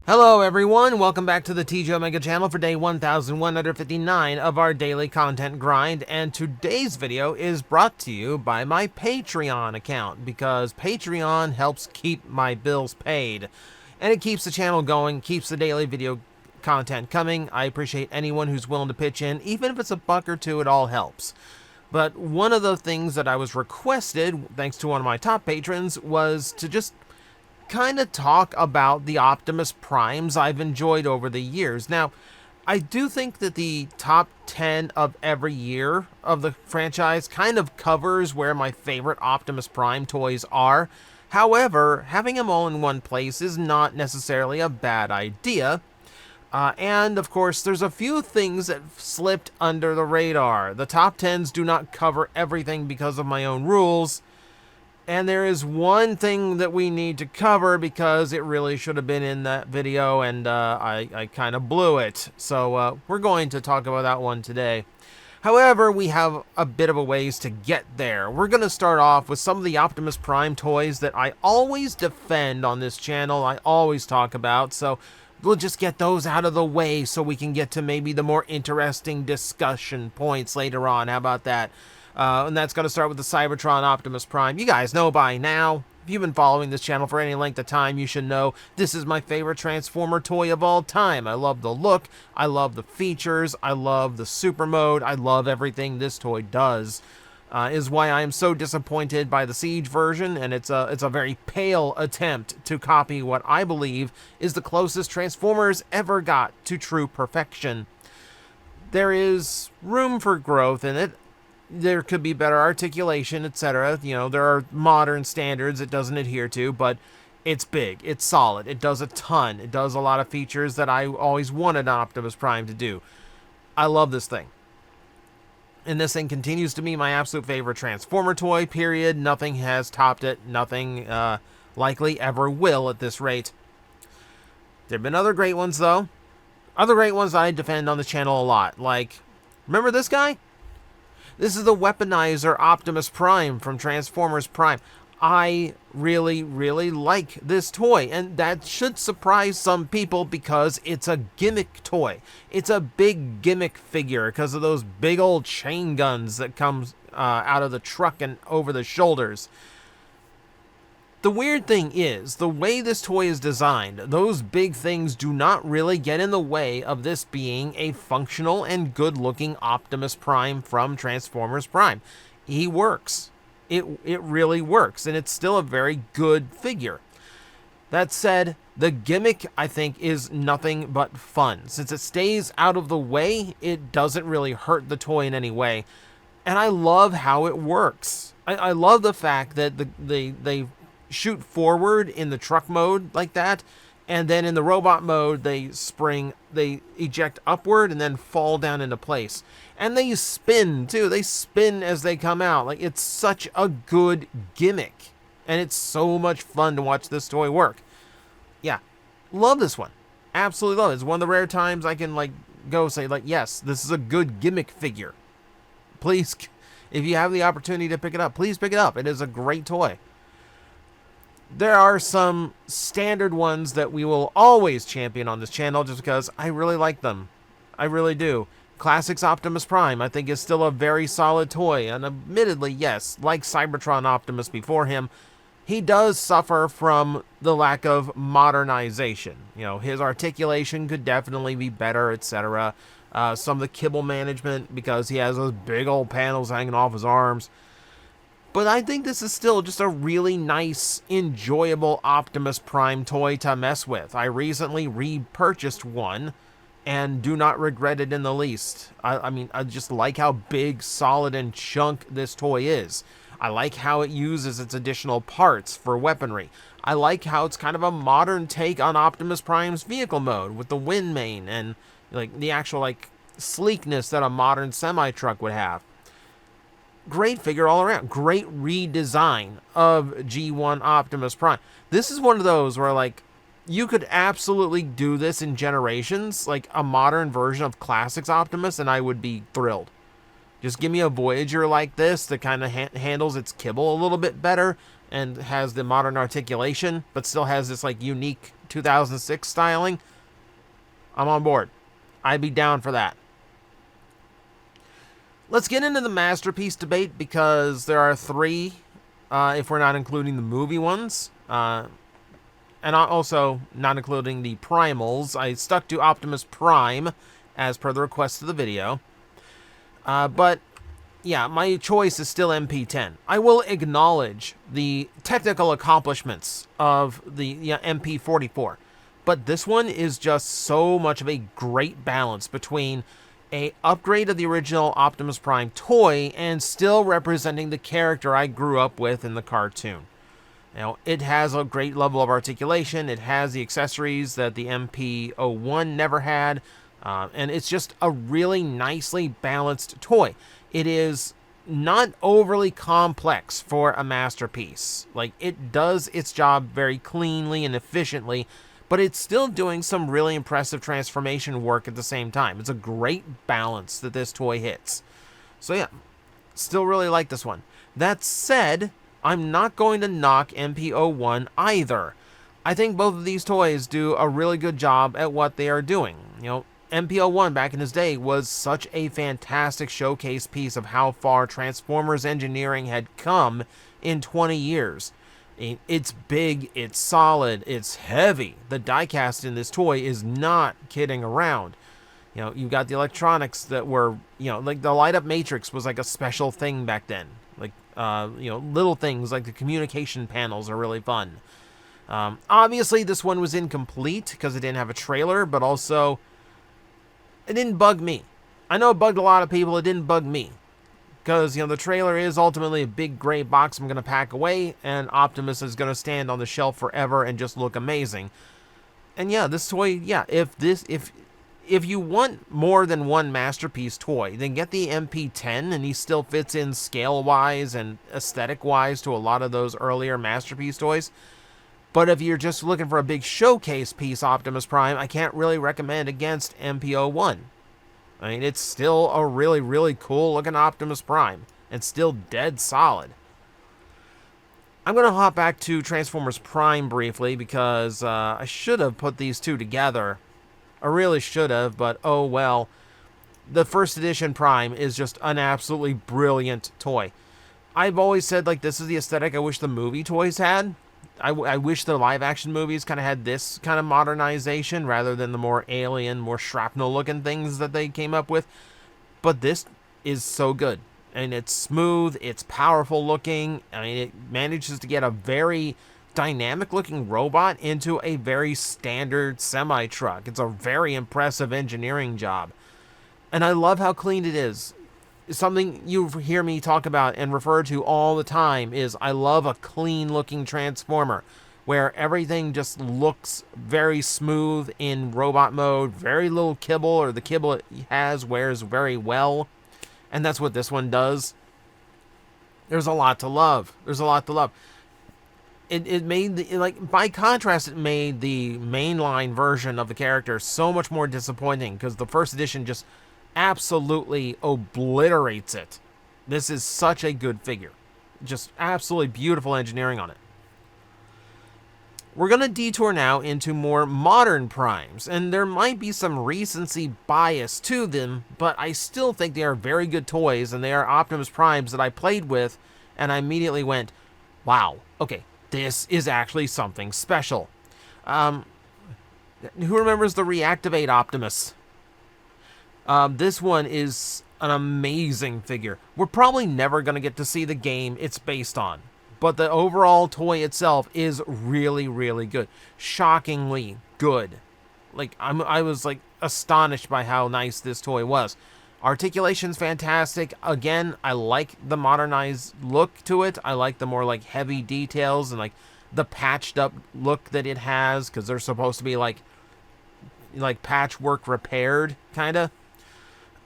Hello everyone, welcome back to the TJOmega channel for day 1159 of our daily content grind, and today's video is brought to you by my Patreon account, because Patreon helps keep my bills paid, and it keeps the channel going, keeps the daily video content coming. I appreciate anyone who's willing to pitch in, even if it's a buck or two, it all helps. But one of the things that I was requested, thanks to one of my top patrons, was to just kind of talk about the Optimus Primes I've enjoyed over the years. Now, I do think that the top 10 of every year of the franchise kind of covers where my favorite Optimus Prime toys are. However, having them all in one place is not necessarily a bad idea. And, of course, there's a few things that slipped under the radar. The top 10s do not cover everything because of my own rules. And there is one thing that we need to cover because it really should have been in that video, and I kind of blew it. So we're going to talk about that one today. However, we have a bit of a ways to get there. We're going to start off with some of the Optimus Prime toys that I always defend on this channel, I always talk about. So we'll just get those out of the way so we can get to maybe the more interesting discussion points later on. How about that? And that's going to start with the Cybertron Optimus Prime. You guys know by now, if you've been following this channel for any length of time, you should know this is my favorite Transformer toy of all time. I love the look, I love the features, I love the super mode, I love everything this toy does. Is why I am so disappointed by the Siege version, and it's a very pale attempt to copy what I believe is the closest Transformers ever got to true perfection. There is room for growth in it. There could be better articulation, etc. You know, there are modern standards it doesn't adhere to, but it's big, it's solid, it does a ton, it does a lot of features that I always wanted an Optimus Prime to do. I love this thing. And this thing continues to be my absolute favorite Transformer toy, period. Nothing has topped it, nothing likely ever will at this rate. There have been other great ones, though. Other great ones I defend on the channel a lot, like, remember this guy? This is the Weaponizer Optimus Prime from Transformers Prime. I really, really like this toy, and that should surprise some people because it's a gimmick toy. It's a big gimmick figure because of those big old chain guns that comes out of the truck and over the shoulders. The weird thing is, the way this toy is designed, those big things do not really get in the way of this being a functional and good-looking Optimus Prime from Transformers Prime. He works. It really works, and it's still a very good figure. That said, the gimmick, I think, is nothing but fun. Since it stays out of the way, it doesn't really hurt the toy in any way. And I love how it works. I love the fact that they shoot forward in the truck mode like that, and then in the robot mode they eject upward and then fall down into place. And they spin too. They spin as they come out. Like, it's such a good gimmick, and it's so much fun to watch this toy work. Yeah, love this one. Absolutely love it. It's one of the rare times I can go say yes, this is a good gimmick figure. Please, if you have the opportunity to pick it up, please pick it up. It is a great toy. There are some standard ones that we will always champion on this channel just because I really like them. I really do. Classics Optimus Prime, I think, is still a very solid toy. And admittedly, yes, like Cybertron Optimus before him, he does suffer from the lack of modernization. You know, his articulation could definitely be better, etc. Some of the kibble management, because he has those big old panels hanging off his arms. But I think this is still just a really nice, enjoyable Optimus Prime toy to mess with. I recently repurchased one and do not regret it in the least. I mean, I just like how big, solid, and chunk this toy is. I like how it uses its additional parts for weaponry. I like how it's kind of a modern take on Optimus Prime's vehicle mode with the wind main and the actual sleekness that a modern semi-truck would have. Great figure all around. Great redesign of G1 Optimus Prime. This is one of those where, you could absolutely do this in Generations, a modern version of Classics Optimus, and I would be thrilled. Just give me a Voyager like this that kind of handles its kibble a little bit better. and has the modern articulation, but still has this like unique 2006 styling, I'm on board. I'd be down for that. Let's get into the masterpiece debate, because there are three, if we're not including the movie ones, and also not including the Primals. I stuck to Optimus Prime as per the request of the video. But yeah, my choice is still MP10. I will acknowledge the technical accomplishments of the MP44, but this one is just so much of a great balance between a upgrade of the original Optimus Prime toy and still representing the character I grew up with in the cartoon. You know, it has a great level of articulation, it has the accessories that the MP01 never had, and it's just a really nicely balanced toy. It is not overly complex for a masterpiece. Like, it does its job very cleanly and efficiently, but it's still doing some really impressive transformation work at the same time. It's a great balance that this toy hits. So yeah, still really like this one. That said, I'm not going to knock MP01 either. I think both of these toys do a really good job at what they are doing. You know, MP01 back in his day was such a fantastic showcase piece of how far Transformers engineering had come in 20 years. It's big, it's solid, it's heavy. The diecast in this toy is not kidding around. You know, you've got the electronics that were, you know, like the light up matrix was like a special thing back then. Like, you know, little things like the communication panels are really fun. Obviously, this one was incomplete because it didn't have a trailer, but also it didn't bug me. I know it bugged a lot of people, it didn't bug me. Because, you know, the trailer is ultimately a big gray box I'm going to pack away, and Optimus is going to stand on the shelf forever and just look amazing. And yeah, this toy, yeah, if you want more than one masterpiece toy, then get the MP10, and he still fits in scale-wise and aesthetic-wise to a lot of those earlier masterpiece toys. But if you're just looking for a big showcase piece Optimus Prime, I can't really recommend against MP01. I mean, it's still a really, really cool looking Optimus Prime, and still dead solid. I'm going to hop back to Transformers Prime briefly, because I should have put these two together. I really should have, but oh well. The first edition Prime is just an absolutely brilliant toy. I've always said, like, this is the aesthetic I wish the movie toys had. I wish the live-action movies kind of had this kind of modernization rather than the more alien, more shrapnel-looking things that they came up with. But this is so good. And it's smooth, it's powerful-looking. I mean, it manages to get a very dynamic-looking robot into a very standard semi-truck. It's a very impressive engineering job. And I love how clean it is. Something you hear me talk about and refer to all the time is I love a clean-looking Transformer where everything just looks very smooth in robot mode, very little kibble, or the kibble it has wears very well, and that's what this one does. There's a lot to love. There's a lot to love. It made, like, by contrast, it made the mainline version of the character so much more disappointing, because the first edition just absolutely obliterates it. This is such a good figure. Just absolutely beautiful engineering on it. We're going to detour now into more modern Primes, and there might be some recency bias to them, but I still think they are very good toys, and they are Optimus Primes that I played with, and I immediately went, wow, okay, this is actually something special. Who remembers the Reactivate Optimus? This one is an amazing figure. We're probably never going to get to see the game it's based on, but the overall toy itself is really, really good. Shockingly good. Like, I was, like, astonished by how nice this toy was. Articulation's fantastic. Again, I like the modernized look to it. I like the more, like, heavy details and, like, the patched up look that it has, because they're supposed to be, like patchwork repaired, kind of.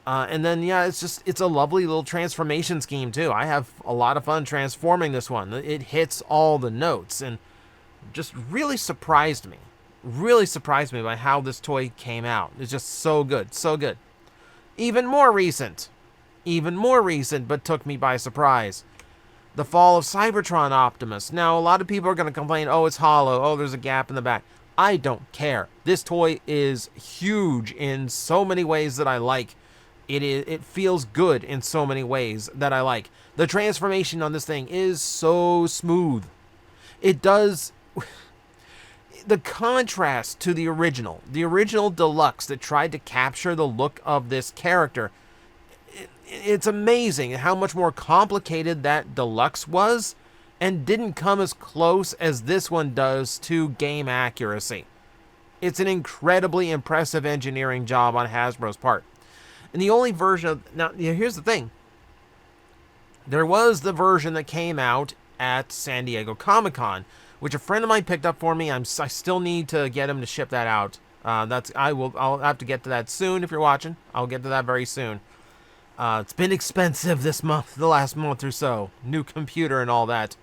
And then, yeah, it's a lovely little transformation scheme, too. I have a lot of fun transforming this one. It hits all the notes, and just really surprised me. Really surprised me by how this toy came out. It's just so good, so good. Even more recent, but took me by surprise. The Fall of Cybertron Optimus. Now, a lot of people are going to complain, oh, it's hollow, oh, there's a gap in the back. I don't care. This toy is huge in so many ways that I like. It feels good in so many ways that I like. The transformation on this thing is so smooth. It does... The contrast to the original Deluxe that tried to capture the look of this character, it's amazing how much more complicated that Deluxe was and didn't come as close as this one does to game accuracy. It's an incredibly impressive engineering job on Hasbro's part. And the only version of... Now, here's the thing. There was the version that came out at San Diego Comic-Con, which a friend of mine picked up for me. I still need to get him to ship that out. I'll have to get to that soon if you're watching. I'll get to that very soon. It's been expensive this month, the last month or so. New computer and all that.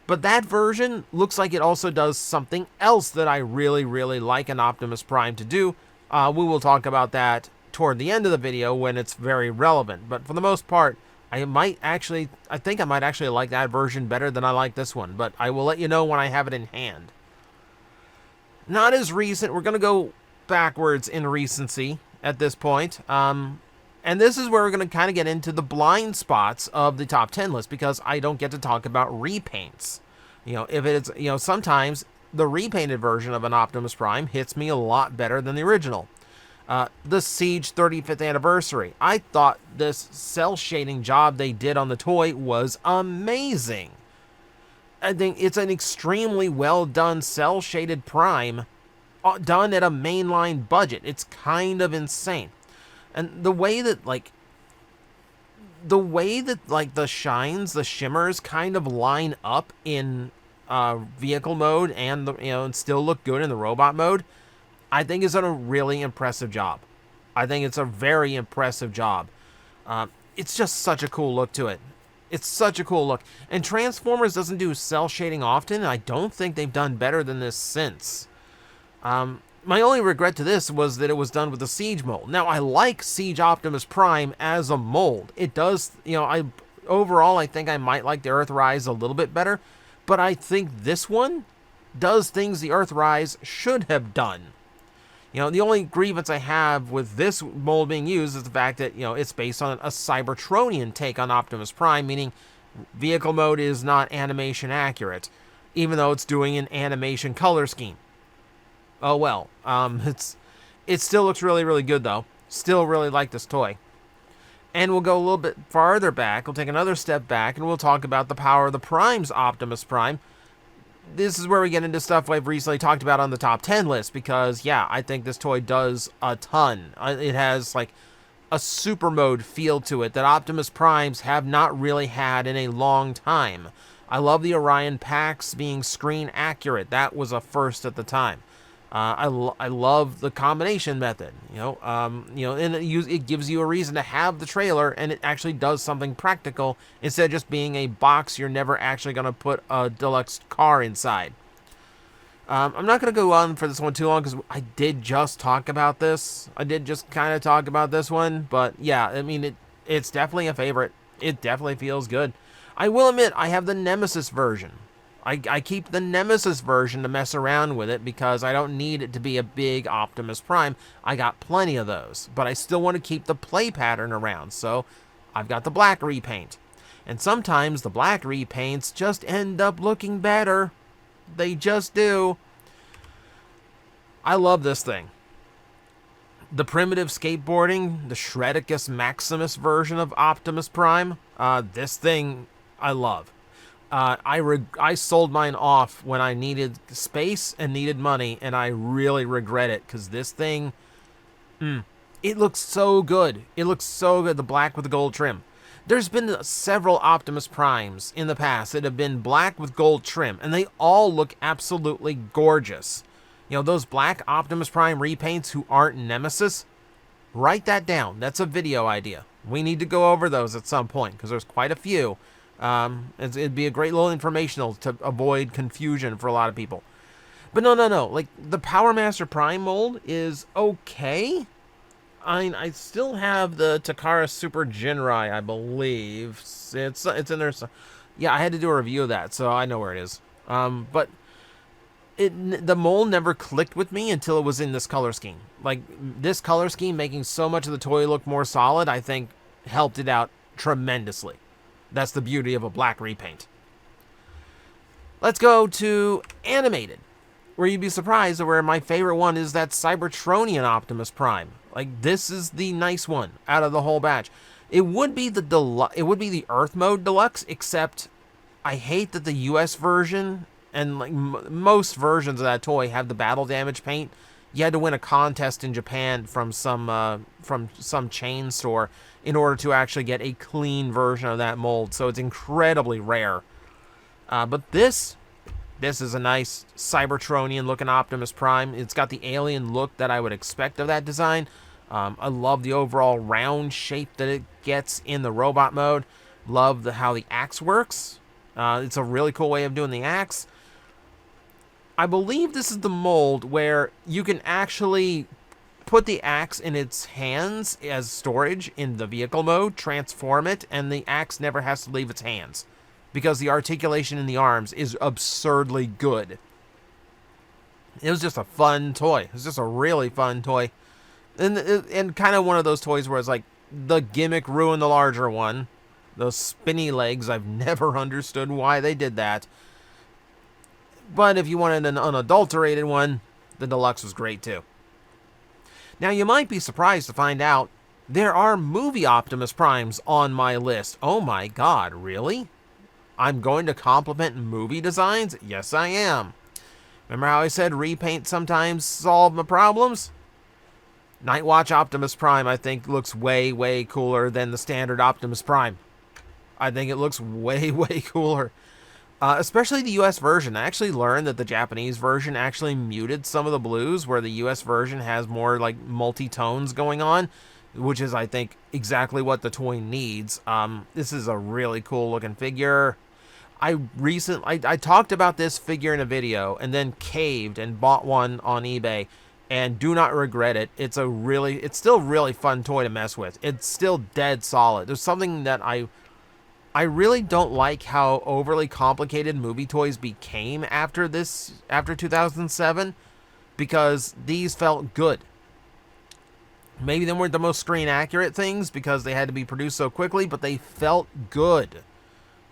But that version looks like it also does something else that I really, really like an Optimus Prime to do. We will talk about that toward the end of the video when it's very relevant. But for the most part, I think I might actually like that version better than I like this one. But I will let you know when I have it in hand. Not as recent. We're going to go backwards in recency at this point. And this is where we're going to kind of get into the blind spots of the top 10 list, because I don't get to talk about repaints. If it's, sometimes the repainted version of an Optimus Prime hits me a lot better than the original. The Siege 35th anniversary. I thought this cell shading job they did on the toy was amazing. I think it's an extremely well done cell shaded Prime, done at a mainline budget. It's kind of insane. And the way that the shines, the shimmers kind of line up in vehicle mode and and still look good in the robot mode, I think is a really impressive job. I think it's a very impressive job. It's just such a cool look to it. It's such a cool look. And Transformers doesn't do cell shading often, and I don't think they've done better than this since. My only regret to this was that it was done with the Siege mold. Now, I like Siege Optimus Prime as a mold. It does, overall, I think I might like the Earthrise a little bit better, but I think this one does things the Earthrise should have done. The only grievance I have with this mold being used is the fact that, it's based on a Cybertronian take on Optimus Prime, meaning vehicle mode is not animation accurate, even though it's doing an animation color scheme. Oh well, it still looks really, really good though. Still really like this toy. And we'll go a little bit farther back. We'll take another step back and we'll talk about the Power of the Prime's Optimus Prime. This is where we get into stuff I've recently talked about on the top 10 list, because yeah, I think this toy does a ton. It has like a super mode feel to it that Optimus Primes have not really had in a long time. I love the Orion packs being screen accurate. That was a first at the time. I love the combination method, and it gives you a reason to have the trailer, and it actually does something practical instead of just being a box you're never actually going to put a deluxe car inside. I'm not going to go on for this one too long because I did just talk about this. I did just kind of talk about this one, but yeah, I mean, it's definitely a favorite. It definitely feels good. I will admit, I have the Nemesis version. I keep the Nemesis version to mess around with it because I don't need it to be a big Optimus Prime. I got plenty of those, but I still want to keep the play pattern around, so I've got the black repaint. And sometimes the black repaints just end up looking better. They just do. I love this thing. The primitive skateboarding, the Shredicus Maximus version of Optimus Prime, this thing I love. I sold mine off when I needed space and needed money, and I really regret it because this thing, it looks so good. It looks so good, the black with the gold trim. There's been several Optimus Primes in the past that have been black with gold trim, and they all look absolutely gorgeous. Those black Optimus Prime repaints who aren't Nemesis, write that down. That's a video idea. We need to go over those at some point because there's quite a few. It'd be a great little informational to avoid confusion for a lot of people. But no. Like, the Power Master Prime mold is okay. I still have the Takara Super Jinrai, I believe. It's in there. So, yeah, I had to do a review of that, so I know where it is. But the mold never clicked with me until it was in this color scheme. Like, this color scheme making so much of the toy look more solid, I think helped it out tremendously. That's the beauty of a black repaint. Let's go to animated, where you'd be surprised where my favorite one is that Cybertronian Optimus Prime. Like, this is the nice one out of the whole batch. It would be the Earth Mode Deluxe, except I hate that the US version and like most versions of that toy have the battle damage paint. You had to win a contest in Japan from some chain store in order to actually get a clean version of that mold. So it's incredibly rare. But this is a nice Cybertronian looking Optimus Prime. It's got the alien look that I would expect of that design. I love the overall round shape that it gets in the robot mode. Love how the axe works. It's a really cool way of doing the axe. I believe this is the mold where you can actually put the axe in its hands as storage in the vehicle mode, transform it, and the axe never has to leave its hands because the articulation in the arms is absurdly good. It was just a fun toy. It was just a really fun toy. And kind of one of those toys where it's like the gimmick ruined the larger one. Those spinny legs, I've never understood why they did that. But if you wanted an unadulterated one, the Deluxe was great too. Now, you might be surprised to find out there are movie Optimus Primes on my list. Oh my god, really? I'm going to compliment movie designs? Yes, I am. Remember how I said repaint sometimes solve my problems? Nightwatch Optimus Prime, I think, looks way, way cooler than the standard Optimus Prime. I think it looks way, way cooler. Especially the US version. I actually learned that the Japanese version actually muted some of the blues, where the US version has more like multi-tones going on, which is, I think, exactly what the toy needs. This is a really cool looking figure. I talked about this figure in a video and then caved and bought one on eBay, and do not regret it. It's still really fun toy to mess with. It's still dead solid. There's something that I really don't like how overly complicated movie toys became after 2007, because these felt good. Maybe they weren't the most screen accurate things because they had to be produced so quickly, but they felt good.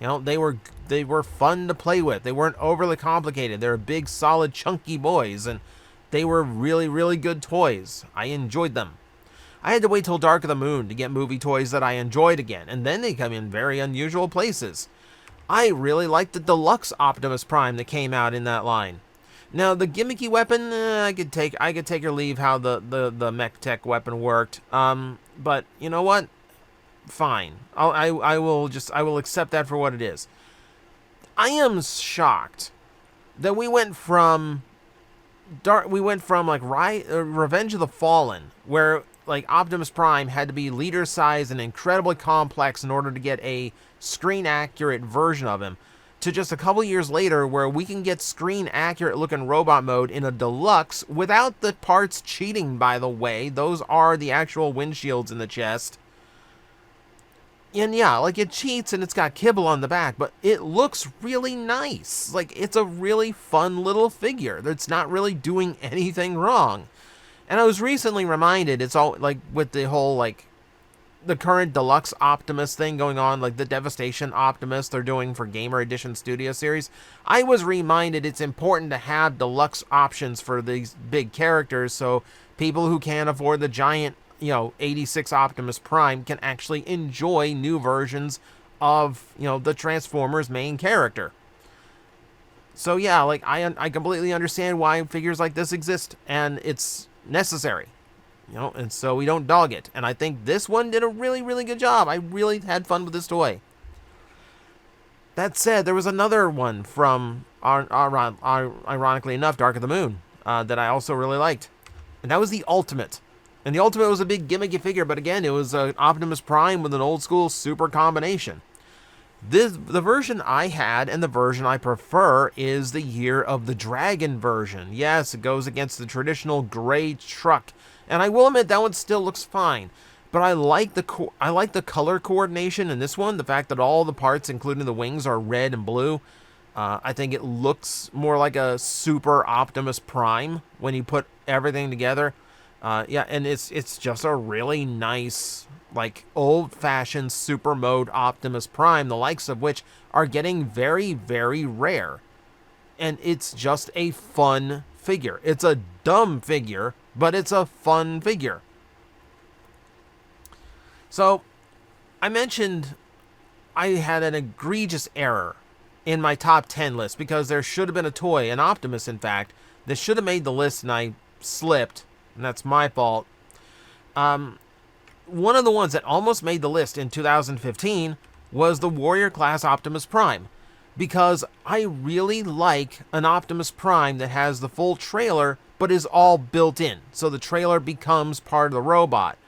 You know, they were fun to play with. They weren't overly complicated. They were big, solid, chunky boys, and they were really, really good toys. I enjoyed them. I had to wait till Dark of the Moon to get movie toys that I enjoyed again, and then they come in very unusual places. I really liked the Deluxe Optimus Prime that came out in that line. Now, the gimmicky weapon, I could take or leave how the mech tech weapon worked. But you know what? Fine. I will accept that for what it is. I am shocked that we went from like Revenge of the Fallen, where like Optimus Prime had to be leader size and incredibly complex in order to get a screen accurate version of him, to just a couple years later where we can get screen accurate looking robot mode in a Deluxe without the parts cheating, by the way. Those are the actual windshields in the chest. And yeah, like it cheats and it's got kibble on the back, but it looks really nice. Like, it's a really fun little figure that's not really doing anything wrong. And I was recently reminded, it's all like with the whole like the current Deluxe Optimus thing going on, like the Devastation Optimus they're doing for Gamer Edition Studio Series. I was reminded it's important to have Deluxe options for these big characters, so people who can't afford the giant, 86 Optimus Prime can actually enjoy new versions of, the Transformers main character. So yeah, like I completely understand why figures like this exist, and it's necessary, and so we don't dog it. And I think this one did a really, really good job. I really had fun with this toy. That said, there was another one from, ironically enough, Dark of the Moon, that I also really liked, and that was the Ultimate. And the Ultimate was a big gimmicky figure, but again, it was an Optimus Prime with an old school super combination. The version I had and the version I prefer is the Year of the Dragon version. Yes, it goes against the traditional gray truck, and I will admit that one still looks fine. But I like the color coordination in this one. The fact that all the parts, including the wings, are red and blue. I think it looks more like a super Optimus Prime when you put everything together. Yeah, and it's just a really nice, like, old-fashioned super mode Optimus Prime, the likes of which are getting very, very rare. And it's just a fun figure. It's a dumb figure, but it's a fun figure. So, I mentioned I had an egregious error in my top 10 list because there should have been a toy, an Optimus in fact, that should have made the list and I slipped, and that's my fault. One of the ones that almost made the list in 2015 was the Warrior Class Optimus Prime, because I really like an Optimus Prime that has the full trailer but is all built in, so the trailer becomes part of the robot.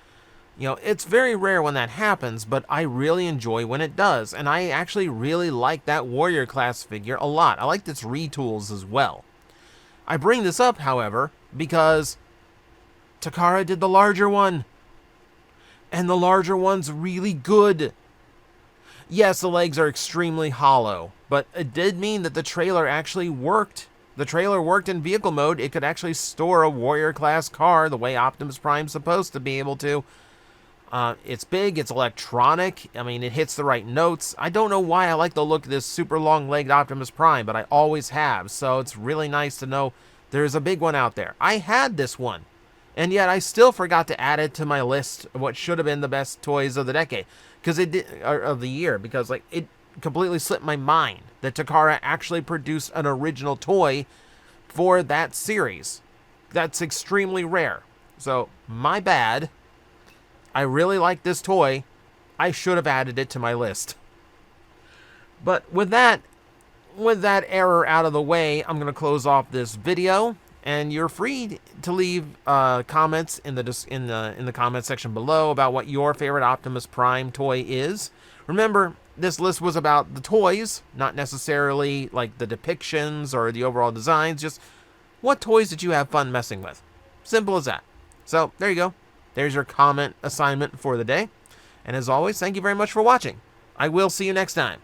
You know, it's very rare when that happens, but I really enjoy when it does, and I actually really like that Warrior Class figure a lot. I liked its retools as well. I bring this up, however, because Takara did the larger one, and the larger one's really good. Yes, the legs are extremely hollow, but it did mean that the trailer actually worked. The trailer worked in vehicle mode. It could actually store a Warrior Class car the way Optimus Prime's supposed to be able to. It's big, it's electronic, I mean, it hits the right notes. I don't know why I like the look of this super long-legged Optimus Prime, but I always have, so it's really nice to know there's a big one out there. I had this one, and yet I still forgot to add it to my list of what should have been the best toys of the decade, because it did, or of the year, because like it completely slipped my mind that Takara actually produced an original toy for that series. That's extremely rare, so my bad. I really like this toy. I should have added it to my list. But with that error out of the way, I'm going to close off this video, and you're free to leave comments in the comment section below about what your favorite Optimus Prime toy is. Remember, this list was about the toys, not necessarily like the depictions or the overall designs, just what toys did you have fun messing with? Simple as that. So, there you go. There's your comment assignment for the day. And as always, thank you very much for watching. I will see you next time.